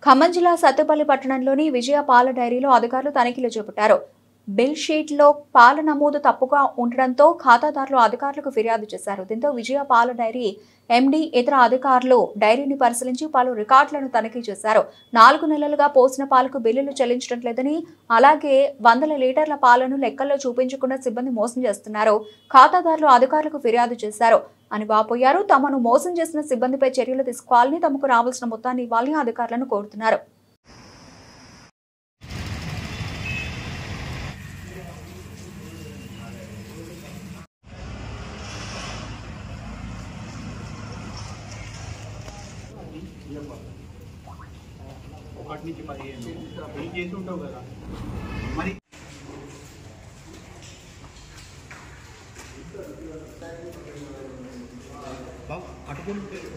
ఖమ్మం జిల్లా సత్తుపల్లి పట్టణంలోని విజయ పాల డైరీలో అధికారులు తనిఖీలు చేపట్టారు. బిల్ షీట్లో పాల నమోదు తప్పుగా ఉండడంతో ఖాతాదారులు అధికారులకు ఫిర్యాదు చేశారు. దీంతో విజయ పాల డైరీ ఎండీ ఇతర అధికారులు డైరీని పరిశీలించి పలు రికార్డులను తనిఖీ చేశారు. 4 నెలలుగా పోసిన పాలకు బిల్లులు చెల్లించడం లేదని, అలాగే 100 లీటర్ల పాలను లెక్కల్లో చూపించకుండా సిబ్బంది మోసం చేస్తున్నారు. ఖాతాదారులు అధికారులకు ఫిర్యాదు చేశారు అని వాపోయారు. తమను మోసం చేసిన సిబ్బందిపై చర్యలు తీసుకోవాలని, తమకు రావాల్సిన మొత్తాన్ని ఇవ్వాలని అధికారులను కోరుతున్నారు. ఒకటి నుంచి 15 ఏం చేసి ఉంటావు కదా మరి. అటు అనుకుంటారు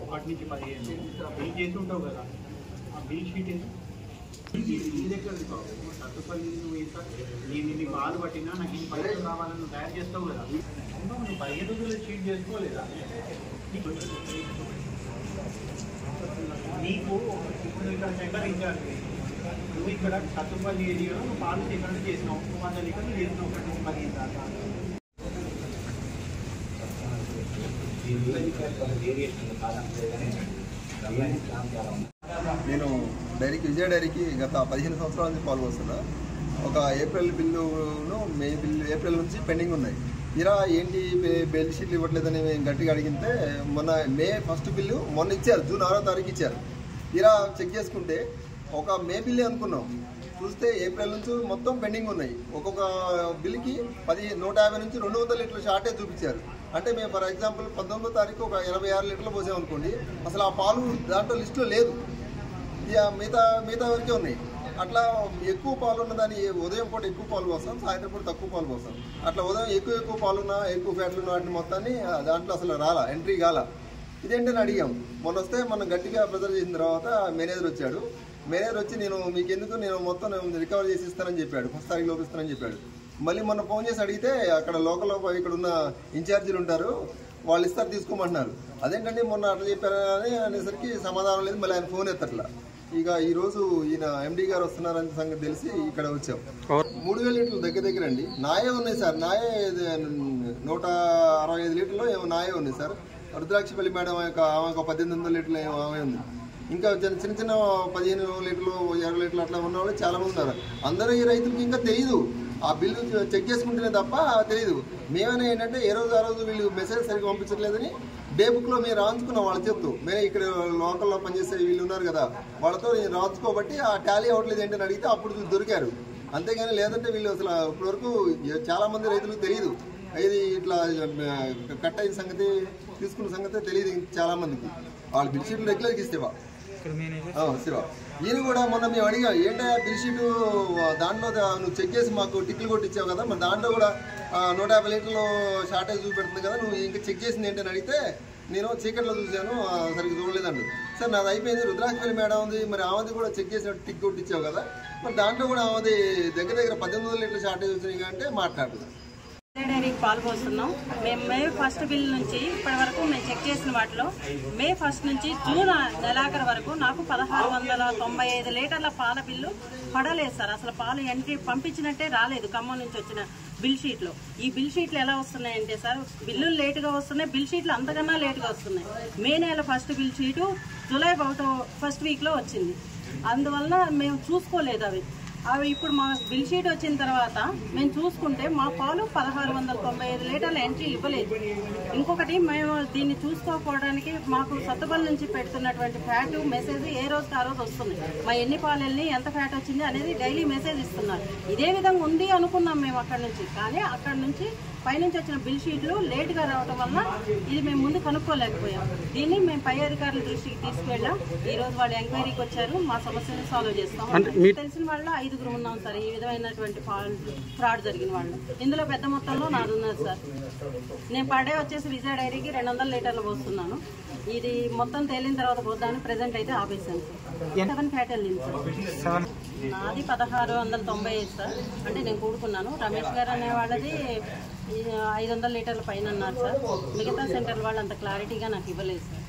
ఒకటి నుంచి 15 ఏం చేసి ఉంటావు కదా. ఆ బిల్ షీట్ నీ దగ్గర సత్తుపల్లి నేను బాధ పట్టినా నాకు ఈ పైసలు కావాలని నువ్వు తయారు చేస్తావు కదా. నువ్వు 15 రోజులు షీట్ చేసుకోలేదా? నీకు ఇప్పుడు ఇక్కడ సెంటర్ ఇన్ఛార్జ్, నువ్వు ఇక్కడ సత్తుపల్లి ఏరియాలో నువ్వు పాలు సేకరణ చేసినావు, 100 లీటర్లు చేసినావు. ఒకటి నుంచి 15 దాకా నేను విజయ డైరీకి గత 15 సంవత్సరాల నుంచి పాల్గొస్తున్నా. ఒక ఏప్రిల్ బిల్లును ఏప్రిల్ నుంచి పెండింగ్ ఉన్నాయి. ఇలా ఏంటి బిల్ షీట్లు ఇవ్వట్లేదని మేము గట్టిగా అడిగితే మొన్న మే 1 బిల్లు మొన్న ఇచ్చారు, జూన్ 6వ తారీఖు ఇచ్చారు. ఇలా చెక్ చేసుకుంటే ఒక మే బిల్లే అనుకున్నాం, చూస్తే ఏప్రిల్ నుంచి మొత్తం పెండింగ్ ఉన్నాయి. ఒక్కొక్క బిల్కి 150 నుంచి 200 లీటర్ల షార్టేజ్ చూపించారు. అంటే మేము ఫర్ ఎగ్జాంపుల్ 19వ తారీఖు ఒక 86 లీటర్లు పోసామనుకోండి, అసలు ఆ పాలు దాంట్లో లిస్టులో లేదు, మిగతా వరకే ఉన్నాయి. అట్లా ఎక్కువ పాలు ఉన్నదాన్ని ఉదయం పూట ఎక్కువ పాలు పోస్తాం, సాయంత్రం పూట తక్కువ పాలు పోస్తాం. అట్లా ఉదయం ఎక్కువ పాలున్నా ఎక్కువ ఫ్యాట్లున్న వాటిని మొత్తాన్ని దాంట్లో అసలు ఎంట్రీ కాల. ఇదేంటని అడిగాం. మొన్న వస్తే మనం గట్టిగా ప్రెజర్ చేసిన తర్వాత మేనేజర్ వచ్చాడు. మేనేజర్ వచ్చి నేను మొత్తం రికవర్ చేసి ఇస్తానని చెప్పాడు, 1 తారీఖు లోపు ఇస్తానని చెప్పాడు. మళ్ళీ మొన్న ఫోన్ చేసి అడిగితే అక్కడ లోకల్లో ఇక్కడ ఉన్న ఇన్ఛార్జీలు ఉంటారు, వాళ్ళు ఇస్తారు తీసుకోమంటున్నారు. అదేంటండి మొన్న అట్లా చెప్పారు అనేసరికి సమాధానం లేదు. మళ్ళీ ఆయన ఫోన్ ఎత్తట్లా. ఇక ఈరోజు ఈయన ఎండీ గారు వస్తున్నారని సంగతి తెలిసి ఇక్కడ వచ్చాం. 3000 లీటర్లు దగ్గర అండి. నాయే ఉన్నాయి సార్, నాయే 165 లీటర్లు ఏమో నాయే ఉన్నాయి సార్. రుద్రాక్షపల్లి మేడం ఆమె ఒక 1800 లీటర్లు ఏమో ఆమె ఉంది. ఇంకా చిన్న 15 లీటర్లు 20 లీటర్లు అట్లా ఉన్న వాళ్ళు చాలా మంది ఉన్నారు. అందరూ ఈ రైతులకి ఇంకా తెలియదు, ఆ బిల్లు చెక్ చేసుకుంటేనే తప్ప తెలియదు. మేమైనా ఏంటంటే ఆ రోజు వీళ్ళు మెసేజ్ సరిగ్గా పంపించట్లేదని డే బుక్లో మేము రాయించుకున్నాం వాళ్ళ చెప్తూ. మేము ఇక్కడ లోకల్లో పనిచేసే వీళ్ళు ఉన్నారు కదా, వాళ్ళతో రాయించుకోబట్టి ఆ టాలీ అవ్వట్లేదు ఏంటని అడిగితే అప్పుడు దొరికారు. అంతేగాని లేదంటే వీళ్ళు అసలు ఇప్పటివరకు చాలా మంది రైతులకు తెలియదు, ఇది ఇట్లా కట్ అయిన సంగతి తీసుకున్న సంగతి తెలియదు చాలా మందికి. వాళ్ళు బిల్ షీట్లు రెగ్యులర్గా ఇస్తేవా శివ ఈయన కూడా మొన్న మేము అడిగా, ఏంటో బిల్ షీటు దాంట్లో నువ్వు చెక్ చేసి మాకు టిక్లు కొట్టించావు కదా, మరి దాంట్లో కూడా 150 లీటర్లు షార్టేజ్ చూపెడుతుంది కదా, నువ్వు ఇంకా చెక్ చేసింది ఏంటని అడిగితే నేను చీకట్లో చూశాను, సరిగ్గా చూడలేదండి. సార్ నాది అయిపోయింది, రుద్రాక్షపల్లి మేడం ఉంది, మరి ఆమెది కూడా చెక్ చేసినట్టు టిక్ కొట్టించావు కదా, మరి దాంట్లో కూడా ఆమెది దగ్గర 1800 లీటర్ల షార్టేజ్ వచ్చినాయి అంటే మాట్లాడుతుంది. డైరీకి పాల్గొస్తున్నాం. మేము మే 1 బిల్ నుంచి ఇప్పటి వరకు మేము చెక్ చేసిన వాటిలో మే 1 నుంచి జూన్ నెలాఖరు వరకు నాకు 1695 లీటర్ల పాల బిల్లు పడలేదు సార్. అసలు పాలు ఎంట్రీ పంపించినట్టే రాలేదు ఖమ్మం నుంచి వచ్చిన బిల్ షీట్లో. ఈ బిల్ షీట్లు ఎలా వస్తున్నాయంటే సార్, బిల్లులు లేటుగా వస్తున్నాయి, బిల్ షీట్లు అంతకన్నా లేటుగా వస్తున్నాయి. మే నెల 1 బిల్ షీటు జూలై 1st వీక్లో వచ్చింది. అందువల్ల మేము చూసుకోలేదు అవి ఇప్పుడు మా బిల్ షీట్ వచ్చిన తర్వాత మేము చూసుకుంటే మా పాలు 1695 లీటర్ల ఎంట్రీ ఇవ్వలేదు. ఇంకొకటి, మేము దీన్ని చూసుకోకపోవడానికి మాకు సత్తుపల్లి నుంచి పెడుతున్నటువంటి ఫ్యాట్ మెసేజ్ ఏ రోజుకి ఆ రోజు వస్తుంది. మా ఎన్ని పాలు వెళ్ళి ఎంత ఫ్యాట్ వచ్చింది అనేది డైలీ మెసేజ్ ఇస్తున్నారు. ఇదే విధంగా ఉంది అనుకున్నాం మేము అక్కడి నుంచి. కానీ అక్కడి నుంచి పైనుంచి వచ్చిన బిల్ షీట్లు లేట్గా రావడం వల్ల ఇది మేము ముందు కనుక్కోలేకపోయాం. దీన్ని మేము పై అధికారుల దృష్టికి తీసుకువెళ్ళాం. ఈ రోజు వాళ్ళు ఎంక్వైరీకి వచ్చారు, మా సమస్యను సాల్వ్ చేస్తాం. తెలిసిన వాళ్ళు 5గురు ఉన్నాం సార్ ఈ విధమైనటువంటి ఫ్రాడ్ జరిగిన వాళ్ళు. ఇందులో పెద్ద మొత్తంలో నాది ఉన్నది సార్. నేను పర్ డే వచ్చేసి విజయ డైరీకి 200 లీటర్లు పోస్తున్నాను. ఇది మొత్తం తేలిన తర్వాత పోద్దామని ప్రెసెంట్ అయితే ఆపేసాను సార్. 7 క్యాటల్ సార్. నాది 1695 సార్. అంటే నేను కూడుకున్నాను. రమేష్ గారు అనే వాళ్ళది 500 లీటర్ల పైన అన్నారు సార్. మిగతా సెంటర్ వాళ్ళు అంత క్లారిటీగా నాకు ఇవ్వలేదు సార్.